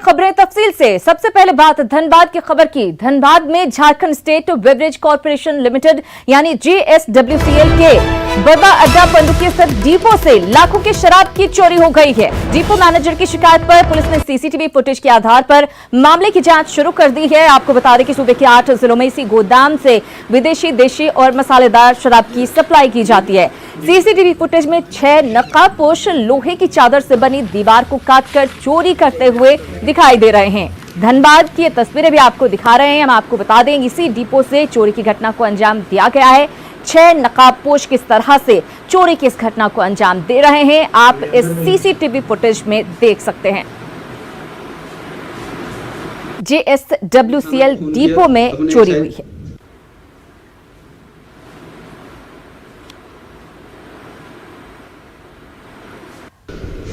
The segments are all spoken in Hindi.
खबरें तफसील से। सबसे पहले बात धनबाद की खबर की। धनबाद में Jharkhand state beverage corporation limited यानी JSWCL के बड़ा अड्डा पंडुकी स्थित डिपो से लाखों की शराब की चोरी हो गई है। डिपो मैनेजर की शिकायत पर पुलिस ने CCTV फुटेज के आधार पर मामले की जांच शुरू कर दी है। आपको बता दें कि सूबे के 8 जिलों में इसी गोदाम से विदेशी, देशी और मसालेदार शराब की सप्लाई की जाती है। CCTV फुटेज में 6 नकाबपोश लोहे की चादर से बनी दीवार को काटकर चोरी करते हुए दिखाई दे रहे हैं। धनबाद की ये तस्वीरें भी आपको दिखा रहे हैं। हम आपको बता दें इसी डिपो से चोरी की घटना को अंजाम दिया गया है। 6 नकाबपोश किस तरह से चोरी की इस घटना को अंजाम दे रहे हैं आप इस CCTV फुटेज में देख सकते हैं। JSWCL डिपो में चोरी हुई है।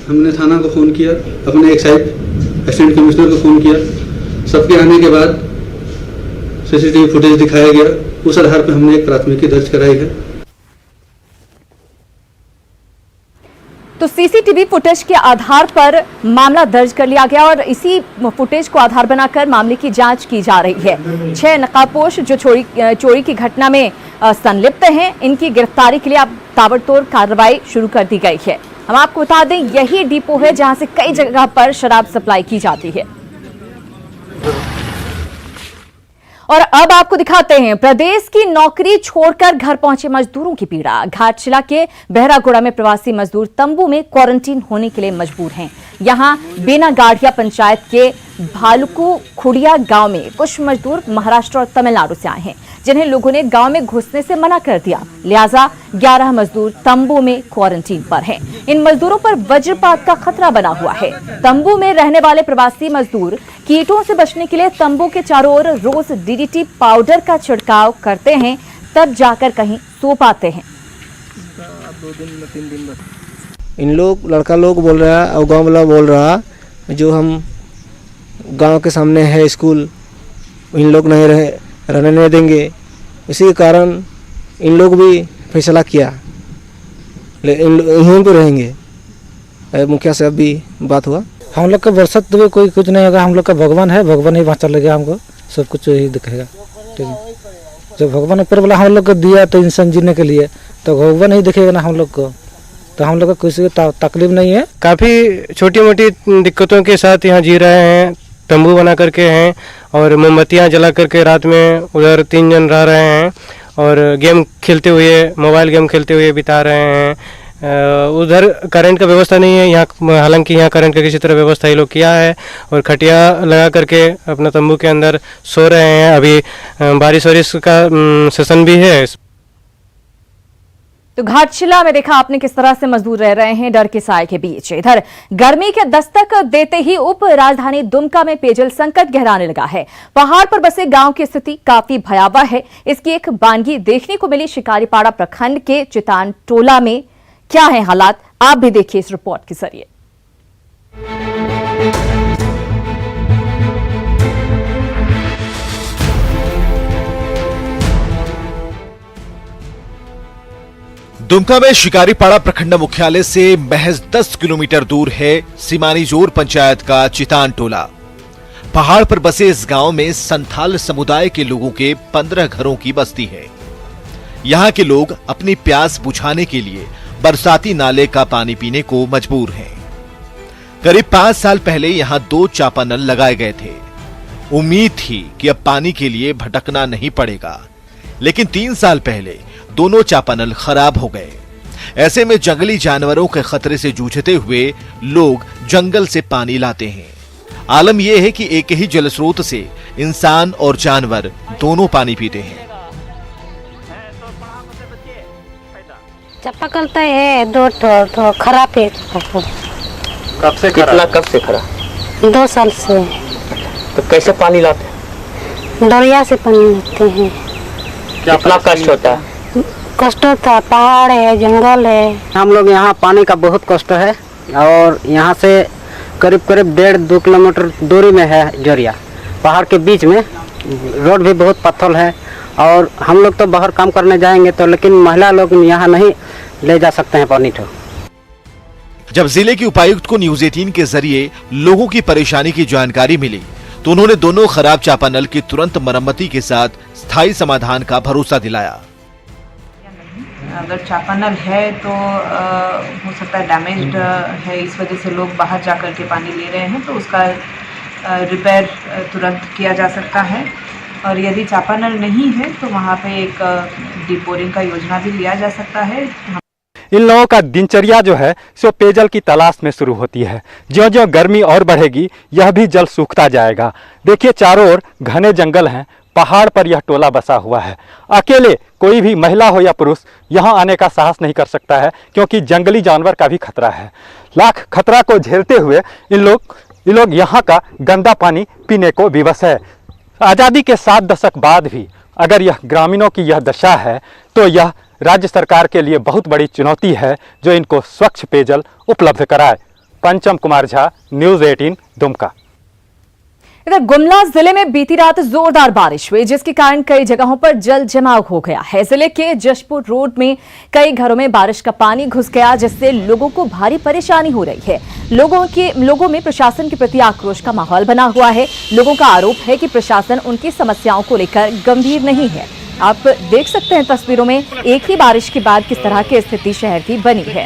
हमने थाना को फ़ोन किया, अपने एक्साइज असिस्टेंट कमिश्नर को फ़ोन किया। सबके आने के बाद CCTV फुटेज दिखाया गया। उस आधार पर हमने एक प्राथमिकी दर्ज कराई है। तो CCTV फुटेज के आधार पर मामला दर्ज कर लिया गया और इसी फुटेज को आधार बनाकर मामले की जांच की जा रही है। 6 नकाबपोश जो चोरी की घटना में संलिप्त हैं, इनकी गिरफ्तारी के लिए अब ताबड़तोड़ कार्रवाई शुरू कर दी गई है। हम आपको बता दें यही डिपो है जहां से कई जगह पर शराब सप्लाई की जाती है। और अब आपको दिखाते हैं प्रदेश की नौकरी छोड़कर घर पहुंचे मजदूरों की पीड़ा। घाटशिला के बहरागोड़ा में प्रवासी मजदूर तंबू में क्वारंटीन होने के लिए मजबूर हैं। यहां बेनागाड़िया पंचायत के भालुकू खुड़िया गांव में कुछ मजदूर महाराष्ट्र और तमिलनाडु से आए हैं, जिन्हें लोगों ने गांव में घुसने से मना कर दिया। लिहाजा 11 मजदूर तंबू में क्वारंटीन पर हैं। इन मजदूरों पर वज्रपात का खतरा बना हुआ है। तंबू में रहने वाले प्रवासी मजदूर कीटों से बचने के लिए तंबू के चारों ओर रोज DDT पाउडर का छिड़काव करते हैं, तब जाकर कहीं सो पाते हैं। 2 दिन 3 दिन इन लोग लड़का लोग बोल रहा है और गांव वाला बोल रहा जो हम गांव के सामने है स्कूल, इन लोग नहीं रहने नहीं देंगे। इसी के कारण इन लोग भी फैसला किया यहीं पर रहेंगे। मुखिया से अभी बात हुआ। हम लोग का वर्षा तो कोई कुछ नहीं होगा। हम लोग का भगवान है, भगवान ही बचा लेगा हमको, सब कुछ ही दिखेगा। ठीक है, जब भगवान ऊपर वाला हम लोग को दिया तो इंसान जीने के लिए, तो भगवान ही दिखेगा ना हम लोग को। तो हम लोग को किसी को तकलीफ नहीं है। काफ़ी छोटी मोटी दिक्कतों के साथ यहाँ जी रहे हैं। तंबू बना करके हैं और मोमबत्तियाँ जला करके रात में उधर 3 जन रह रहे हैं और गेम खेलते हुए, मोबाइल गेम खेलते हुए बिता रहे हैं। उधर करंट का व्यवस्था नहीं है यहाँ, हालांकि यहाँ करंट का किसी तरह व्यवस्था ये लोग किया है और खटिया लगा करके अपना तंबू के अंदर सो रहे हैं। अभी बारिश का सेशन भी है। तो घाटशिला में देखा आपने किस तरह से मजदूर रह रहे हैं डर के साए के बीच। इधर गर्मी के दस्तक देते ही उप राजधानी दुमका में पेयजल संकट गहराने लगा है। पहाड़ पर बसे गांव की स्थिति काफी भयावह है। इसकी एक बानगी देखने को मिली शिकारीपाड़ा प्रखंड के चितान टोला में। क्या है हालात, आप भी देखिए इस रिपोर्ट के जरिए। दुमका में शिकारीपाड़ा प्रखंड मुख्यालय से महज 10 किलोमीटर दूर है सीमानीजोर पंचायत का चितान टोला। पहाड़ पर बसे इस गांव में संथाल समुदाय के लोगों के 15 घरों की बस्ती है। यहां के लोग अपनी प्यास बुझाने के लिए बरसाती नाले का पानी पीने को मजबूर हैं। करीब 5 साल पहले यहां 2 चापानल लगाए गए थे। उम्मीद थी कि अब पानी के लिए भटकना नहीं पड़ेगा, लेकिन 3 साल पहले दोनों चापानल खराब हो गए। ऐसे में जंगली जानवरों के खतरे से जूझते हुए लोग जंगल से पानी लाते हैं। आलम यह है कि एक ही जल स्रोत से इंसान और जानवर दोनों पानी पीते हैं। चापाकल तो है 2 ठो खराब है। कब से खराब? 2 साल से। तो कैसे पानी लाते हैं? दरिया से पानी लाते हैं। कितना कष्ट होता है? कष्ट होता, पहाड़ है, जंगल है। हम लोग यहाँ पानी का बहुत कष्ट है और यहाँ से करीब 1.5-2 किलोमीटर दूरी में है जरिया। पहाड़ के बीच में रोड भी बहुत पत्थर है और हम लोग तो बाहर काम करने जाएंगे तो, लेकिन महिला लोग यहाँ नहीं ले जा सकते हैं पानी। तो जब जिले के उपायुक्त को न्यूज 18 के जरिए लोगों की परेशानी की जानकारी मिली तो उन्होंने दोनों खराब चापानल की तुरंत मरम्मती के साथ स्थायी समाधान का भरोसा दिलाया। अगर चापानल है तो हो सकता है डैमेज्ड है, इस वजह से लोग बाहर जाकर के पानी ले रहे हैं, तो उसका रिपेयर तुरंत किया जा सकता है। और यदि चापानल नहीं है तो वहाँ पे एक डीपोरिंग का योजना भी लिया जा सकता है। इन लोगों का दिनचर्या जो है सो पेयजल की तलाश में शुरू होती है। ज्यों ज्यों गर्मी और बढ़ेगी यह भी जल सूखता जाएगा। देखिए चारों ओर घने जंगल हैं, पहाड़ पर यह टोला बसा हुआ है। अकेले कोई भी महिला हो या पुरुष यहाँ आने का साहस नहीं कर सकता है, क्योंकि जंगली जानवर का भी खतरा है। लाख खतरा को झेलते हुए इन लोग यहाँ का गंदा पानी पीने को विवश है। आज़ादी के 7 दशक बाद भी अगर यह ग्रामीणों की यह दशा है तो यह राज्य सरकार के लिए बहुत बड़ी चुनौती है, जो इनको स्वच्छ पेयजल उपलब्ध कराए। पंचम कुमार झा, न्यूज 18, दुमका। इधर गुमला जिले में बीती रात जोरदार बारिश हुई, जिसके कारण कई जगहों पर जल जमाव हो गया है। जिले के जशपुर रोड में कई घरों में बारिश का पानी घुस गया, जिससे लोगों को भारी परेशानी हो रही है। लोगों में प्रशासन के प्रति आक्रोश का माहौल बना हुआ है। लोगों का आरोप है कि प्रशासन उनकी समस्याओं को लेकर गंभीर नहीं है। आप देख सकते हैं तस्वीरों में एक ही बारिश के बाद किस तरह की स्थिति शहर की बनी है।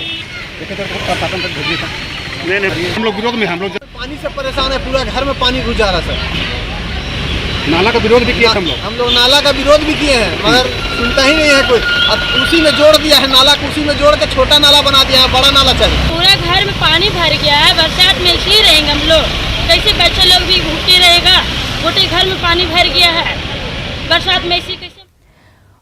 हम लोग विरोध में, हम लोग पानी से परेशान है, पूरा घर में पानी घुस जा रहा है सर। नाला का विरोध भी किया हम लोग नाला का विरोध भी किए हैं, मगर सुनता ही नहीं है कोई। अब उसी में जोड़ दिया है, नाला को उसी में जोड़ के छोटा नाला बना दिया है, बड़ा नाला चाहिए। पूरा घर में पानी भर गया है, बरसात में इसी रहेंगे हम लोग, कैसे बच्चे लोग भी भूखे रहेगा। छोटे घर में पानी भर गया है, बरसात में इसी कैसे।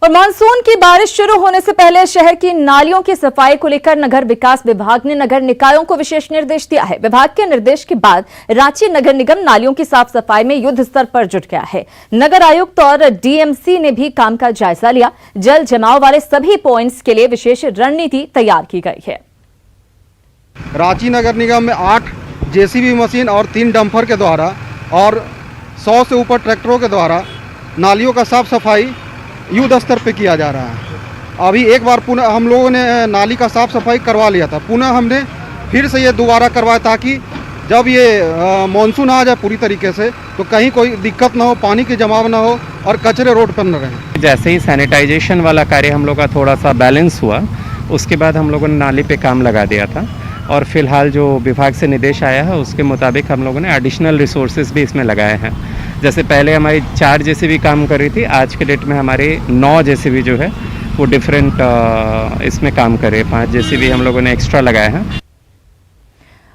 और मानसून की बारिश शुरू होने से पहले शहर की नालियों की सफाई को लेकर नगर विकास विभाग ने नगर निकायों को विशेष निर्देश दिया है। विभाग के निर्देश के बाद रांची नगर निगम नालियों की साफ सफाई में युद्ध स्तर पर जुट गया है। नगर आयुक्त और डीएमसी ने भी काम का जायजा लिया। जल जमाव वाले सभी पॉइंट्स के लिए विशेष रणनीति तैयार की गई है। रांची नगर निगम में 8 जेसीबी मशीन और 3 डंपर के द्वारा और 100 से ऊपर ट्रैक्टरों के द्वारा नालियों का साफ सफाई युद्ध स्तर पे किया जा रहा है। अभी एक बार पुनः हम लोगों ने नाली का साफ सफाई करवा लिया था, पुनः हमने फिर से ये दोबारा करवाया, ताकि जब ये मानसून आ जाए पूरी तरीके से तो कहीं कोई दिक्कत ना हो, पानी की जमाव ना हो और कचरे रोड पर न रहें। जैसे ही सैनिटाइजेशन वाला कार्य हम लोग का थोड़ा सा बैलेंस हुआ, उसके बाद हम लोगों ने नाली पे काम लगा दिया था और फिलहाल जो विभाग से निर्देश आया है उसके मुताबिक हम लोगों ने एडिशनल रिसोर्सेज भी इसमें लगाए हैं। जैसे पहले हमारी 4 जेसीबी काम कर रही थी, आज के डेट में हमारे 9 जेसीबी जो है वो डिफरेंट इसमें काम कर रहे हैं। 5 जेसीबी हम लोगों ने एक्स्ट्रा लगाए हैं।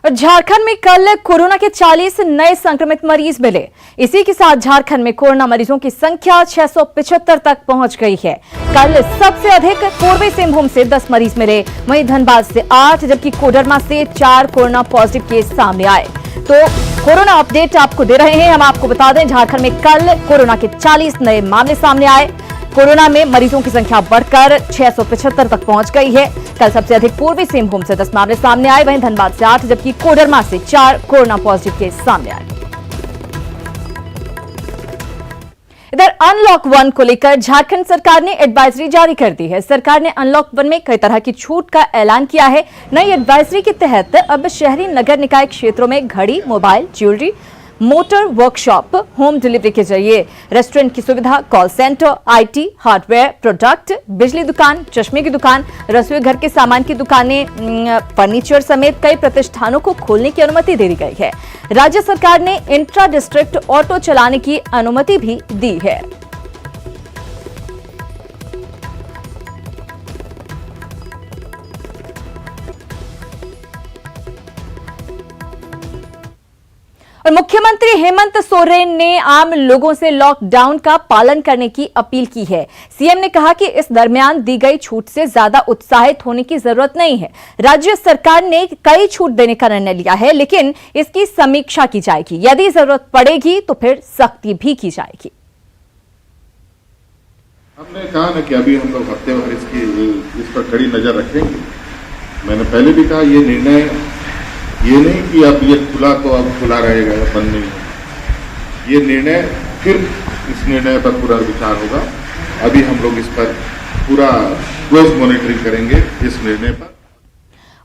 झारखंड में कल कोरोना के 40 नए संक्रमित मरीज मिले। इसी के साथ झारखंड में कोरोना मरीजों की संख्या 675 तक पहुंच गई है। कल सबसे अधिक पूर्वी सिंहभूम से 10 मरीज मिले, वहीं धनबाद से 8, जबकि कोडरमा से 4 कोरोना पॉजिटिव केस सामने आए। तो कोरोना अपडेट आपको दे रहे हैं। हम आपको बता दें, झारखंड में कल कोरोना के 40 नए मामले सामने आए। कोरोना में मरीजों की संख्या बढ़कर 675 तक पहुंच गई है। कल सबसे अधिक पूर्वी सिंहभूम से 10 मामले सामने आए, वहीं धनबाद से 8, जबकि कोडरमा से 4 कोरोना पॉजिटिव केस सामने आए। इधर अनलॉक 1 को लेकर झारखंड सरकार ने एडवाइजरी जारी कर दी है। सरकार ने अनलॉक 1 में कई तरह की छूट का ऐलान किया है। नई एडवाइजरी के तहत अब शहरी नगर निकाय क्षेत्रों में घड़ी, mobile, jewellery, motor workshop, home delivery के जरिए रेस्टोरेंट की सुविधा, call centre, IT, hardware product, बिजली दुकान, चश्मे की दुकान, रसोई घर के सामान की दुकानें, फर्नीचर समेत कई प्रतिष्ठानों को खोलने की अनुमति दे दी गई है। राज्य सरकार ने इंट्रा डिस्ट्रिक्ट ऑटो चलाने की अनुमति भी दी है। और मुख्यमंत्री हेमंत सोरेन ने आम लोगों से लॉकडाउन का पालन करने की अपील की है। सीएम ने कहा कि इस दरमियान दी गई छूट से ज्यादा उत्साहित होने की जरूरत नहीं है। राज्य सरकार ने कई छूट देने का निर्णय लिया है, लेकिन इसकी समीक्षा की जाएगी। यदि जरूरत पड़ेगी तो फिर सख्ती भी की जाएगी। हमने कहा ना कि अभी हम लोग हफ्ते भर इस पर कड़ी नजर रखेंगे। मैंने पहले भी कहा, ये निर्णय ये नहीं कि अब ये खुला तो अब खुला रहेगा या बंद नहीं होगा। ये निर्णय फिर इस निर्णय पर पूरा विचार होगा। अभी हम लोग इस पर पूरा क्लोज मॉनिटरिंग करेंगे इस निर्णय पर।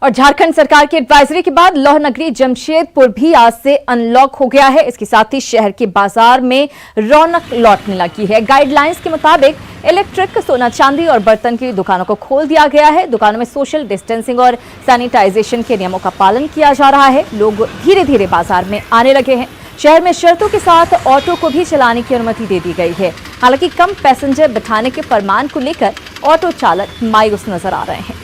और झारखंड सरकार की एडवाइजरी के बाद लौह नगरी जमशेदपुर भी आज से अनलॉक हो गया है। इसके साथ ही शहर के बाजार में रौनक लौटने लगी है। गाइडलाइंस के मुताबिक इलेक्ट्रिक, सोना चांदी और बर्तन की दुकानों को खोल दिया गया है। दुकानों में सोशल डिस्टेंसिंग और सैनिटाइजेशन के नियमों का पालन किया जा रहा है। लोग धीरे धीरे बाजार में आने लगे हैं। शहर में शर्तों के साथ ऑटो को भी चलाने की अनुमति दे दी गई है। हालांकि कम पैसेंजर बिठाने के फरमान को लेकर ऑटो चालक मायूस नजर आ रहे हैं,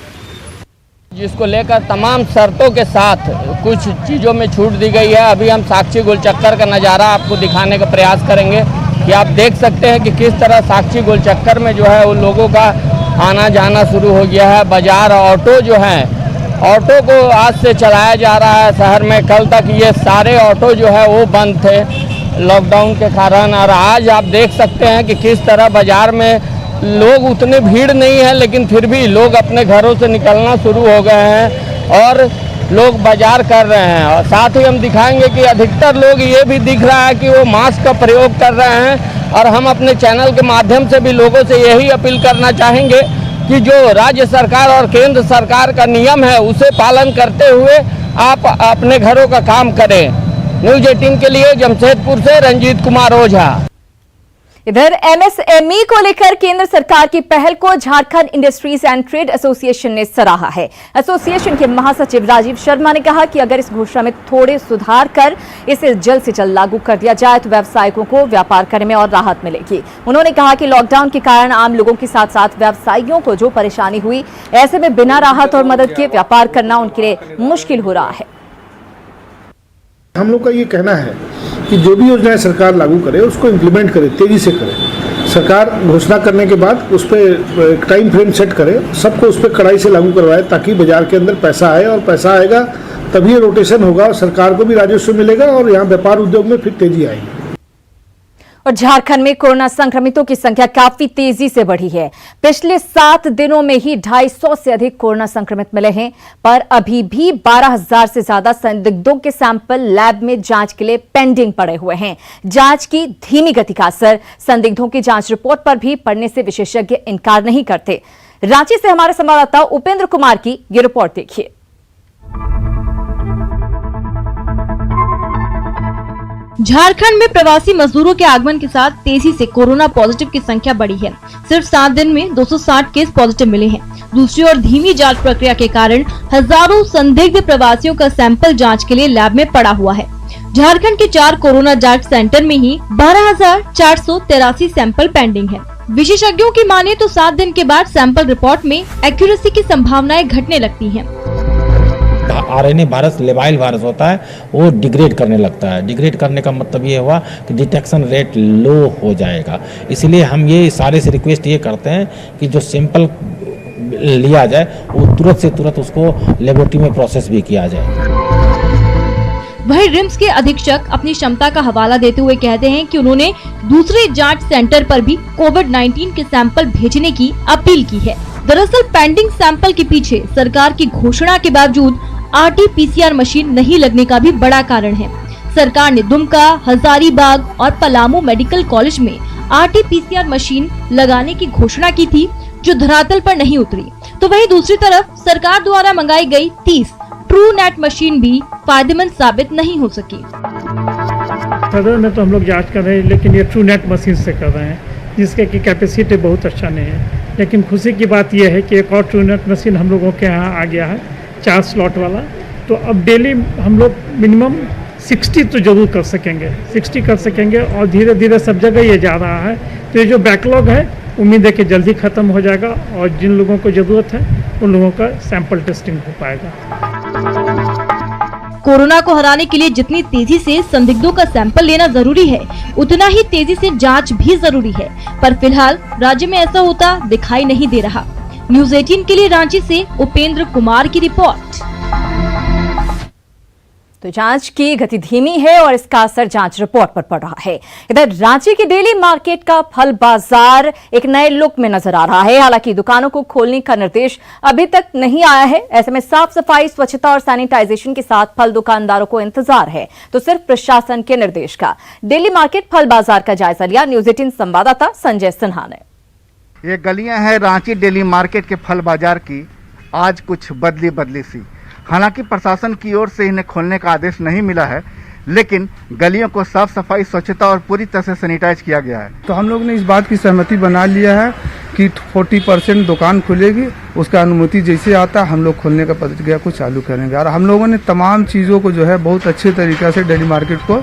जिसको लेकर तमाम शर्तों के साथ कुछ चीज़ों में छूट दी गई है। अभी हम साक्षी गोलचक्कर का नज़ारा आपको दिखाने का प्रयास करेंगे कि आप देख सकते हैं कि किस तरह साक्षी गोलचक्कर में जो है उन लोगों का आना जाना शुरू हो गया है। बाजार ऑटो जो हैं, ऑटो को आज से चलाया जा रहा है शहर में। कल तक ये सारे ऑटो जो है वो बंद थे लॉकडाउन के कारण, और आज आप देख सकते हैं कि किस तरह बाज़ार में लोग उतने भीड़ नहीं है, लेकिन फिर भी लोग अपने घरों से निकलना शुरू हो गए हैं और लोग बाजार कर रहे हैं। और साथ ही हम दिखाएंगे कि अधिकतर लोग ये भी दिख रहा है कि वो मास्क का प्रयोग कर रहे हैं। और हम अपने चैनल के माध्यम से भी लोगों से यही अपील करना चाहेंगे कि जो राज्य सरकार और केंद्र सरकार का नियम है उसे पालन करते हुए आप अपने घरों का काम करें। न्यूज़ 18 के लिए जमशेदपुर से रंजीत कुमार ओझा। इधर एमएसएमई को लेकर केंद्र सरकार की पहल को Jharkhand industries and trade association ने सराहा है। एसोसिएशन के महासचिव राजीव शर्मा ने कहा कि अगर इस घोषणा में थोड़े सुधार कर इसे जल्द से जल्द लागू कर दिया जाए तो व्यवसायियों को व्यापार करने में और राहत मिलेगी। उन्होंने कहा कि लॉकडाउन के कारण आम लोगों के साथ साथ व्यवसायियों को जो परेशानी हुई, ऐसे में बिना राहत और मदद के व्यापार करना उनके लिए मुश्किल हो रहा है। हम लोग का ये कहना है कि जो भी योजनाएं सरकार लागू करे उसको इम्प्लीमेंट करे, तेजी से करे। सरकार घोषणा करने के बाद उस पर एक टाइम फ्रेम सेट करे, सबको उस पर कड़ाई से लागू करवाए ताकि बाजार के अंदर पैसा आए, और पैसा आएगा तभी रोटेशन होगा और सरकार को भी राजस्व मिलेगा और यहाँ व्यापार उद्योग में फिर तेजी आएगी। और झारखंड में कोरोना संक्रमितों की संख्या काफी तेजी से बढ़ी है। पिछले 7 दिनों में ही 250 से अधिक कोरोना संक्रमित मिले हैं, पर अभी भी 12,000 से ज्यादा संदिग्धों के सैंपल लैब में जांच के लिए पेंडिंग पड़े हुए हैं। जांच की धीमी गति का असर संदिग्धों की जांच रिपोर्ट पर भी पड़ने से विशेषज्ञ इनकार नहीं करते। रांची से हमारे संवाददाता उपेंद्र कुमार की ये रिपोर्ट देखिए। झारखंड में प्रवासी मजदूरों के आगमन के साथ तेजी से कोरोना पॉजिटिव की संख्या बढ़ी है। सिर्फ 7 दिन में 260 केस पॉजिटिव मिले हैं। दूसरी ओर धीमी जांच प्रक्रिया के कारण हजारों संदिग्ध प्रवासियों का सैंपल जांच के लिए लैब में पड़ा हुआ है। झारखंड के 4 कोरोना जांच सेंटर में ही 12,483 सैंपल पेंडिंग है। विशेषज्ञों की माने तो 7 दिन के बाद सैंपल रिपोर्ट में एक्यूरेसी की संभावनाएं घटने लगती हैं। आरएनए वायरस लेवाइल वायरस होता है, वो डिग्रेड करने लगता है। डिग्रेड करने का मतलब ये हुआ कि डिटेक्शन रेट लो हो जाएगा। इसलिए हम ये सारे से रिक्वेस्ट ये करते हैं कि जो सैंपल लिया जाए वो तुरंत से तुरंत उसको लेबोरेटरी में प्रोसेस भी किया जाए। वहीं रिम्स के अधीक्षक अपनी क्षमता का हवाला देते हुए कहते हैं कि उन्होंने दूसरे जांच सेंटर पर भी कोविड-19 के सैंपल भेजने की अपील की है। दरअसल पेंडिंग सैंपल के पीछे सरकार की घोषणा के बावजूद RT-PCR मशीन नहीं लगने का भी बड़ा कारण है। सरकार ने दुमका, हजारीबाग और पलामू मेडिकल कॉलेज में RT-PCR मशीन लगाने की घोषणा की थी, जो धरातल पर नहीं उतरी। तो वहीं दूसरी तरफ सरकार द्वारा मंगाई गई 30 ट्रूनेट मशीन भी फायदेमंद साबित नहीं हो सकी। सदर में तो हम लोग जांच कर रहे हैं, लेकिन ये ट्रूनेट मशीन से कर रहे हैं, जिसके की कैपेसिटी बहुत अच्छा नहीं है। लेकिन खुशी की बात यह है कि एक और ट्रूनेट मशीन हम लोगों के यहाँ आ गया है, 4 स्लॉट वाला। तो अब डेली हम लोग मिनिमम 60 तो जरूर कर सकेंगे, 60 कर सकेंगे। और धीरे धीरे सब जगह ये जा रहा है। तो ये जो बैकलॉग है उम्मीद है कि जल्दी ख़त्म हो जाएगा और जिन लोगों को ज़रूरत है उन लोगों का सैंपल टेस्टिंग हो पाएगा। कोरोना को हराने के लिए जितनी तेजी से संदिग्धों का सैंपल लेना जरूरी है, उतना ही तेजी से जांच भी जरूरी है। पर फिलहाल राज्य में ऐसा होता दिखाई नहीं दे रहा। न्यूज़ 18 के लिए रांची से उपेंद्र कुमार की रिपोर्ट। तो जांच की गति धीमी है और इसका असर जांच रिपोर्ट पर पड़ रहा है। इधर रांची के डेली मार्केट का फल बाजार एक नए लुक में नजर आ रहा है। हालांकि दुकानों को खोलने का निर्देश अभी तक नहीं आया है। ऐसे में साफ सफाई, स्वच्छता और सैनिटाइजेशन के साथ फल दुकानदारों को इंतजार है तो सिर्फ प्रशासन के निर्देश का। डेली मार्केट फल बाजार का जायजा लिया न्यूज़ 18 संवाददाता संजय सिन्हा ने। ये गलियां हैं रांची डेली मार्केट के फल बाजार की। आज कुछ बदली सी हालांकि प्रशासन की ओर से इन्हें खोलने का आदेश नहीं मिला है, लेकिन गलियों को साफ सफाई, स्वच्छता और पूरी तरह से सैनिटाइज किया गया है। तो हम लोग ने इस बात की सहमति बना लिया है कि 40% दुकान खुलेगी, उसका अनुमति जैसे आता हम लोग खोलने का प्रक्रिया को चालू करेंगे। और हम लोगों ने तमाम चीज़ों को जो है बहुत अच्छे तरीक़े से डेली मार्केट को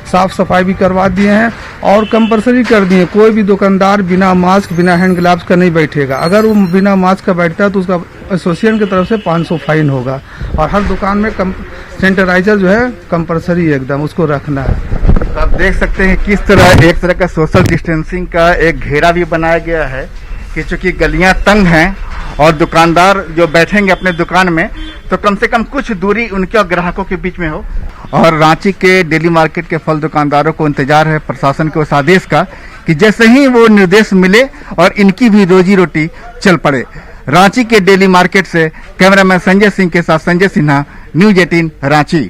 साफ सफाई भी करवा दिए हैं और कंपलसरी कर दिए। कोई भी दुकानदार बिना मास्क, बिना हैंड ग्लव्स का नहीं बैठेगा। अगर वो बिना मास्क का बैठता है तो उसका एसोसिएशन की तरफ से 500 फाइन होगा। और हर दुकान में सैनिटाइजर जो है कंपलसरी एकदम उसको रखना है। तो आप देख सकते हैं किस तरह एक तरह का सोशल डिस्टेंसिंग का एक घेरा भी बनाया गया है कि चूंकि गलियां तंग हैं और दुकानदार जो बैठेंगे अपने दुकान में तो कम से कम कुछ दूरी उनके और ग्राहकों के बीच में हो। और रांची के डेली मार्केट के फल दुकानदारों को इंतजार है प्रशासन के उस आदेश का कि जैसे ही वो निर्देश मिले और इनकी भी रोजी रोटी चल पड़े। रांची के डेली मार्केट से कैमरामैन संजय सिंह के साथ संजय सिन्हा, न्यूज 18 रांची।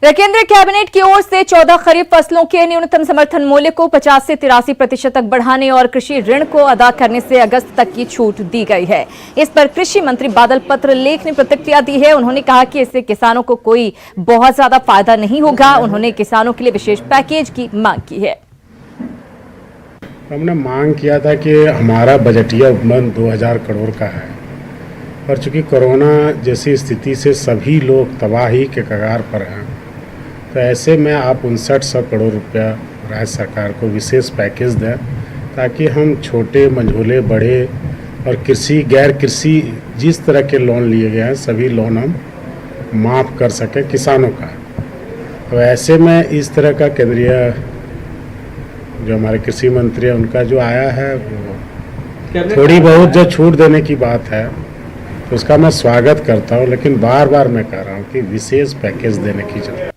केंद्रीय कैबिनेट की ओर से 14 खरीफ फसलों के न्यूनतम समर्थन मूल्य को 50 से 83% तक बढ़ाने और कृषि ऋण को अदा करने से अगस्त तक की छूट दी गई है। इस पर कृषि मंत्री बादल पत्रलेख ने प्रतिक्रिया दी है। उन्होंने कहा कि इससे किसानों को कोई बहुत ज्यादा फायदा नहीं होगा। उन्होंने किसानों के लिए विशेष पैकेज की मांग की है। हमने मांग किया था कि हमारा बजटीय उपबंध 2000 करोड़ का है और चूंकि कोरोना जैसी स्थिति से सभी लोग तबाही के कगार पर हैं, तो ऐसे में आप 5900 करोड़ रुपया राज्य सरकार को विशेष पैकेज दें ताकि हम छोटे, मझोले, बड़े और कृषि, गैर कृषि जिस तरह के लोन लिए गए हैं सभी लोन हम माफ़ कर सकें किसानों का। तो ऐसे में इस तरह का केंद्रीय जो हमारे कृषि मंत्री हैं उनका जो आया है वो थोड़ी बहुत जो छूट देने की बात है तो उसका मैं स्वागत करता हूँ, लेकिन बार बार मैं कह रहा हूँ कि विशेष पैकेज देने की जरूरत है।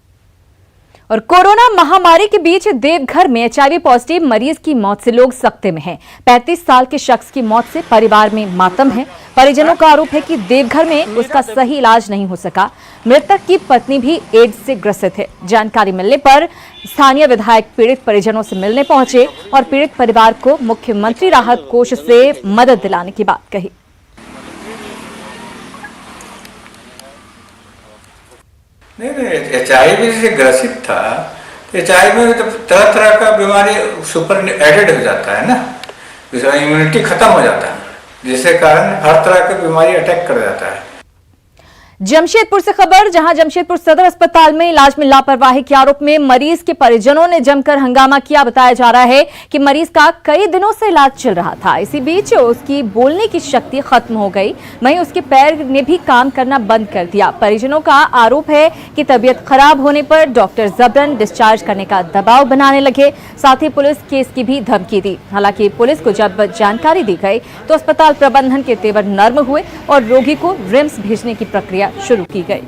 और कोरोना महामारी के बीच देवघर में HIV पॉजिटिव मरीज की मौत से लोग सख्ते में हैं। 35 साल के शख्स की मौत से परिवार में मातम है। परिजनों का आरोप है कि देवघर में उसका सही इलाज नहीं हो सका। मृतक की पत्नी भी एड्स से ग्रसित है। जानकारी मिलने पर स्थानीय विधायक पीड़ित परिजनों से मिलने पहुंचे और पीड़ित परिवार को मुख्यमंत्री राहत कोष से मदद दिलाने की बात कही। नहीं, HIV से ग्रसित था। HIV में तो तरह तरह का बीमारी सुपर एडेड हो जाता है ना, जिसका इम्यूनिटी खत्म हो जाता है, जिसके कारण हर तरह की बीमारी अटैक कर जाता है। जमशेदपुर से खबर, जहां जमशेदपुर सदर अस्पताल में इलाज में लापरवाही के आरोप में मरीज के परिजनों ने जमकर हंगामा किया। बताया जा रहा है कि मरीज का कई दिनों से इलाज चल रहा था। इसी बीच उसकी बोलने की शक्ति खत्म हो गई, वहीं उसके पैर ने भी काम करना बंद कर दिया। परिजनों का आरोप है कि तबीयत खराब होने पर डॉक्टर जबरन डिस्चार्ज करने का दबाव बनाने लगे। साथ ही पुलिस केस की भी धमकी दी। हालांकि पुलिस को जब जानकारी दी गई तो अस्पताल प्रबंधन के तेवर नर्म हुए और रोगी को रिम्स भेजने की प्रक्रिया शुरू की गई।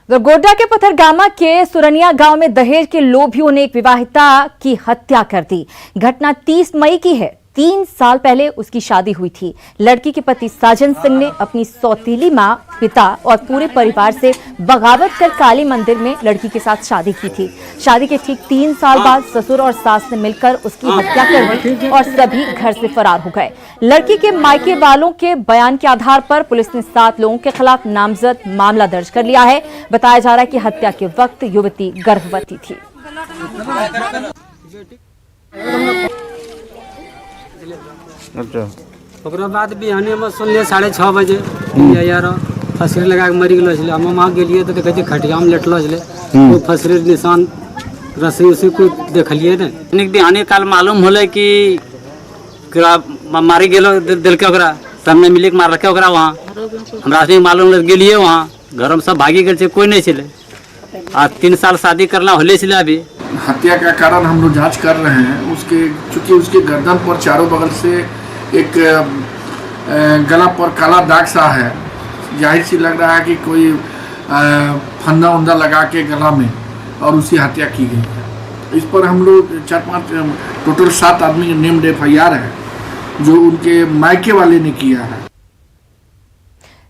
गोड्डा के पथरगामा के सुरनिया गांव में दहेज के लोभियों ने एक विवाहिता की हत्या कर दी। घटना 30 मई की है। 3 साल पहले उसकी शादी हुई थी। लड़की के पति साजन सिंह ने अपनी सौतीली मां, पिता और पूरे परिवार से बगावत कर काली मंदिर में लड़की के साथ शादी की थी। शादी के ठीक 3 साल बाद ससुर और सास ने मिलकर उसकी हत्या कर दी और सभी घर से फरार हो गए। लड़की के मायके वालों के बयान के आधार पर पुलिस ने 7 लोगों के खिलाफ नामजद मामला दर्ज कर लिया है। बताया जा रहा है कि हत्या के वक्त युवती गर्भवती थी। अच्छा, बाद बिहाने में सुनलिए 6:30 बजे यार फसरी लगा के मरी गलो छे। हम वहाँ गेलिए तो देखे खटिया में लेटलो छे, वो फसरी निशान रस्सी उसी को देखलिए ने। निक बिहाने काल मालूम होले कि मारी गेलो दिल के ओकरा सामने मिले के मार रखे ओकरा। वहाँ हमरा से मालूम लग गेलिए, वहाँ घर में सब भागी गए, कोई नहीं चले। आज 3 साल शादी करना होले चले। अभी हत्या का कारण हम लोग जांच कर रहे हैं। उसके चूंकि उसके गर्दन पर चारों बगल से एक गला पर काला दाग सा है, जाहिर सी लग रहा है कि कोई फंदा उंदा लगा के गला में और उसकी हत्या की गई है। इस पर हम लोग 4-5 टोटल 7 आदमी नेम्ड FIR है जो उनके मायके वाले ने किया है।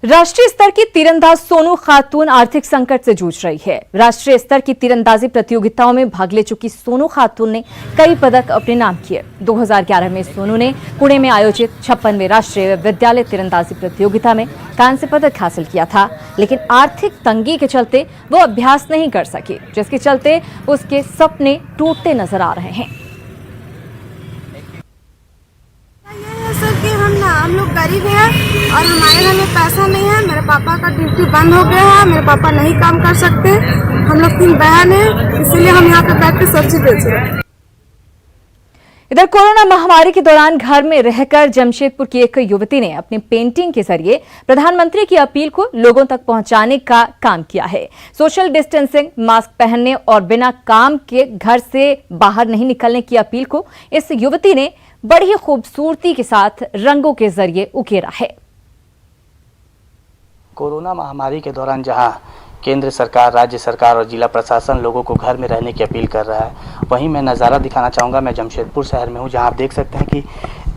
राष्ट्रीय स्तर की तीरंदाज सोनू खातून आर्थिक संकट से जूझ रही है। राष्ट्रीय स्तर की तीरंदाजी प्रतियोगिताओं में भाग ले चुकी सोनू खातून ने कई पदक अपने नाम किए। 2011 में सोनू ने पुणे में आयोजित 56वें राष्ट्रीय विद्यालय तीरंदाजी प्रतियोगिता में कांस्य पदक हासिल किया था, लेकिन आर्थिक तंगी के चलते वो अभ्यास नहीं कर सकी, जिसके चलते उसके सपने टूटते नजर आ रहे हैं। सर कि हम लोग गरीब हैं और हमारे घर में पैसा नहीं है। मेरे पापा का ड्यूटी बंद हो गया है, मेरे पापा नहीं काम कर सकते। हम लोग 3 बहन हैं, इसीलिए हम यहाँ पे बैठ के सब्जी बेच रहे हैं। इधर कोरोना महामारी के दौरान घर में रहकर जमशेदपुर की एक युवती ने अपनी पेंटिंग के जरिए प्रधानमंत्री की अपील को लोगों तक पहुंचाने का काम किया है। सोशल डिस्टेंसिंग, मास्क पहनने और बिना काम के घर से बाहर नहीं निकलने की अपील को इस युवती ने बड़ी खूबसूरती के साथ रंगों के जरिए उकेरा है। कोरोना महामारी के दौरान जहां केंद्र सरकार, राज्य सरकार और जिला प्रशासन लोगों को घर में रहने की अपील कर रहा है, वहीं मैं नज़ारा दिखाना चाहूँगा। मैं जमशेदपुर शहर में हूँ, जहाँ आप देख सकते हैं कि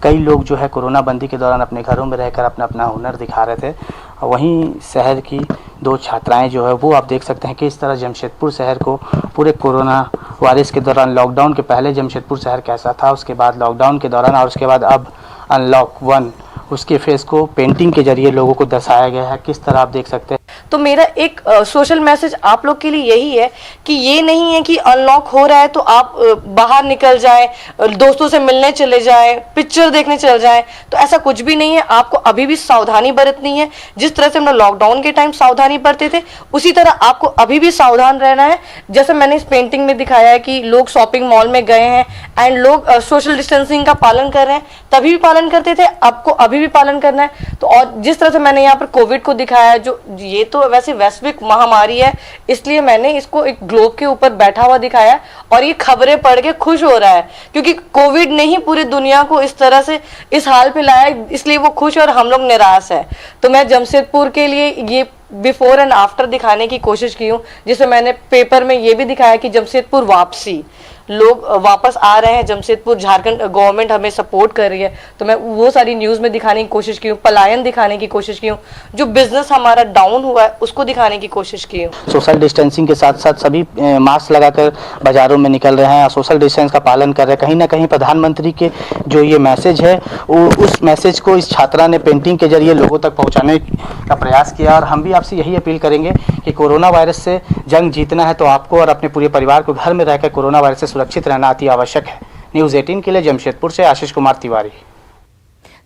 कई लोग जो है कोरोना बंदी के दौरान अपने घरों में रहकर अपना अपना हुनर दिखा रहे थे। वहीं शहर की 2 छात्राएं जो है वो आप देख सकते हैं कि इस तरह जमशेदपुर शहर को पूरे कोरोना वायरस के दौरान, लॉकडाउन के पहले जमशेदपुर शहर कैसा था, उसके बाद लॉकडाउन के दौरान और उसके बाद अब अनलॉक 1, उसके फेस को पेंटिंग के जरिए लोगों को दर्शाया गया है। किस तरह आप देख सकते हैं। तो मेरा एक सोशल मैसेज आप लोग के लिए यही है कि ये नहीं है कि अनलॉक हो रहा है तो आप बाहर निकल जाएं, दोस्तों से मिलने चले जाएं, पिक्चर देखने चले जाएं, तो ऐसा कुछ भी नहीं है। आपको अभी भी सावधानी बरतनी है। जिस तरह से हम लोग लॉकडाउन के टाइम सावधानी बरते थे, उसी तरह आपको अभी भी सावधान रहना है। जैसे मैंने इस पेंटिंग में दिखाया है कि लोग शॉपिंग मॉल में गए हैं एंड लोग सोशल डिस्टेंसिंग का पालन कर रहे हैं। तभी भी पालन करते थे, आपको अभी भी पालन करना है। तो और जिस तरह से मैंने यहाँ पर कोविड को दिखाया है, जो ये तो वैसे वैश्विक महामारी है, इसलिए मैंने इसको एक ग्लोब के ऊपर बैठा हुआ दिखाया और ये खबरें पढ़ के खुश हो रहा है, क्योंकि कोविड ने ही पूरी दुनिया को इस तरह से इस हाल पे लाया, इसलिए वो खुश और हम लोग निराश है। तो मैं जमशेदपुर के लिए ये बिफोर एंड आफ्टर दिखाने की कोशिश की हूँ, जिसमें मैंने पेपर में ये भी दिखाया कि जमशेदपुर वापसी, लोग वापस आ रहे हैं जमशेदपुर, झारखंड गवर्नमेंट हमें सपोर्ट कर रही है। तो मैं वो सारी न्यूज़ में दिखाने की कोशिश की हूँ, पलायन दिखाने की कोशिश की हूँ, जो बिजनेस हमारा डाउन हुआ है उसको दिखाने की कोशिश की हूँ। सोशल डिस्टेंसिंग के साथ साथ सभी मास्क लगाकर बाजारों में निकल रहे हैं, सोशल डिस्टेंस का पालन कर रहे हैं। कहीं ना कहीं प्रधानमंत्री के जो ये मैसेज है, उस मैसेज को इस छात्रा ने पेंटिंग के जरिए लोगों तक पहुँचाने का प्रयास किया। और हम भी आपसे यही अपील करेंगे कि कोरोना वायरस से जंग जीतना है तो आपको और अपने पूरे परिवार को घर में रहकर कोरोना वायरस से सुरक्षित रहना अति आवश्यक है। न्यूज़ 18 के लिए जमशेदपुर से आशीष कुमार तिवारी।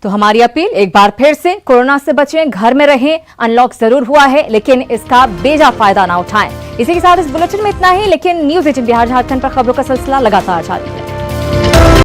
तो हमारी अपील एक बार फिर से, कोरोना से बचें, घर में रहें। अनलॉक जरूर हुआ है, लेकिन इसका बेजा फायदा ना उठाएं। इसी के साथ इस बुलेटिन में इतना ही, लेकिन न्यूज़ 18 बिहार झारखंड पर खबरों का सिलसिला लगातार जारी है।